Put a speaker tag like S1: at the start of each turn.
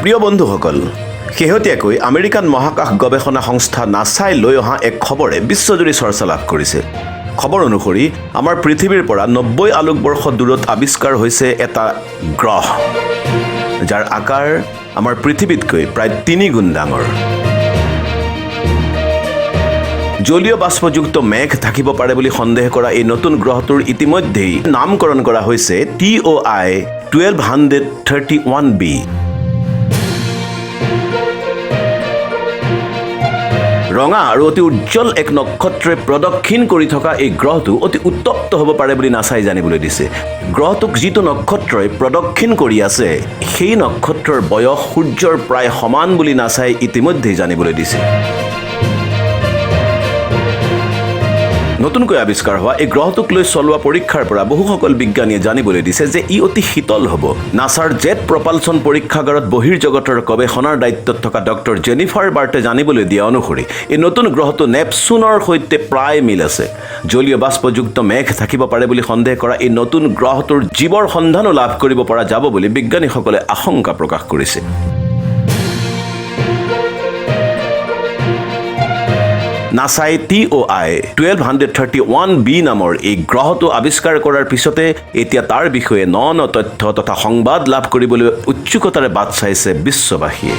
S1: প্ৰিয় বন্ধুসকল, শেহতীয়াকৈ আমেৰিকান মহাকাশ গৱেষণা সংস্থা নাছাই লৈ অহা এক খবৰে বিশ্বজুৰি চৰ্চা লাভ কৰিছে। খবৰ অনুসৰি আমাৰ পৃথিৱীৰ পৰা 90 আলোকবৰ্ষ দূৰত আৱিষ্কাৰ হৈছে এটা গ্ৰহ, যাৰ আকাৰ আমাৰ পৃথিৱীতকৈ প্ৰায় 3 গুণ ডাঙৰ। জলীয় বাষ্পযুক্ত মেঘ থাকিব পাৰে বুলি সন্দেহ কৰা এই নতুন গ্ৰহটোৰ ইতিমধ্যেই নামকৰণ কৰা হৈছে TOI 1231b। ৰঙা আৰু অতি উজ্জ্বল এক নক্ষত্ৰে প্ৰদক্ষিণ কৰি থকা এই গ্ৰহটো অতি উত্তপ্ত হ'ব পাৰে বুলি নাছাই জানিবলৈ দিছে। গ্ৰহটোক যিটো নক্ষত্ৰই প্ৰদক্ষিণ কৰি আছে, সেই নক্ষত্ৰৰ বয়স সূৰ্যৰ প্ৰায় সমান বুলি নাছাই ইতিমধ্যেই জানিবলৈ দিছে। নতুনকৈ আৱিষ্কাৰ হোৱা এই গ্ৰহটোক লৈ চলোৱা পৰীক্ষাৰ পৰা বহুসকল বিজ্ঞানীয়ে জানিবলৈ দিছে যে ই অতি শীতল হ'ব। নাছাৰ জেট প্ৰপালচন পৰীক্ষাগাৰত বহিৰ্জগতৰ গৱেষণাৰ দায়িত্বত থকা ডক্টৰ জেনিফাৰ বাৰ্টে জানিবলৈ দিয়া অনুসৰি এই নতুন গ্ৰহটো নেপচুনৰ সৈতে প্ৰায় মিল আছে। জলীয় বাষ্পযুক্ত মেঘ থাকিব পাৰে বুলি সন্দেহ কৰা এই নতুন গ্ৰহটোৰ জীৱৰ সন্ধানো লাভ কৰিব পৰা যাব বুলি বিজ্ঞানীসকলে আশংকা প্ৰকাশ কৰিছে। নাছাই TOI 1231b নামৰ এই গ্ৰহটো আৱিষ্কাৰ কৰাৰ পিছতে এতিয়া তাৰ বিষয়ে ন তথ্য তথা সংবাদ লাভ কৰিবলৈ উৎসুকতাৰে বাট চাইছে বিশ্ববাসীয়ে।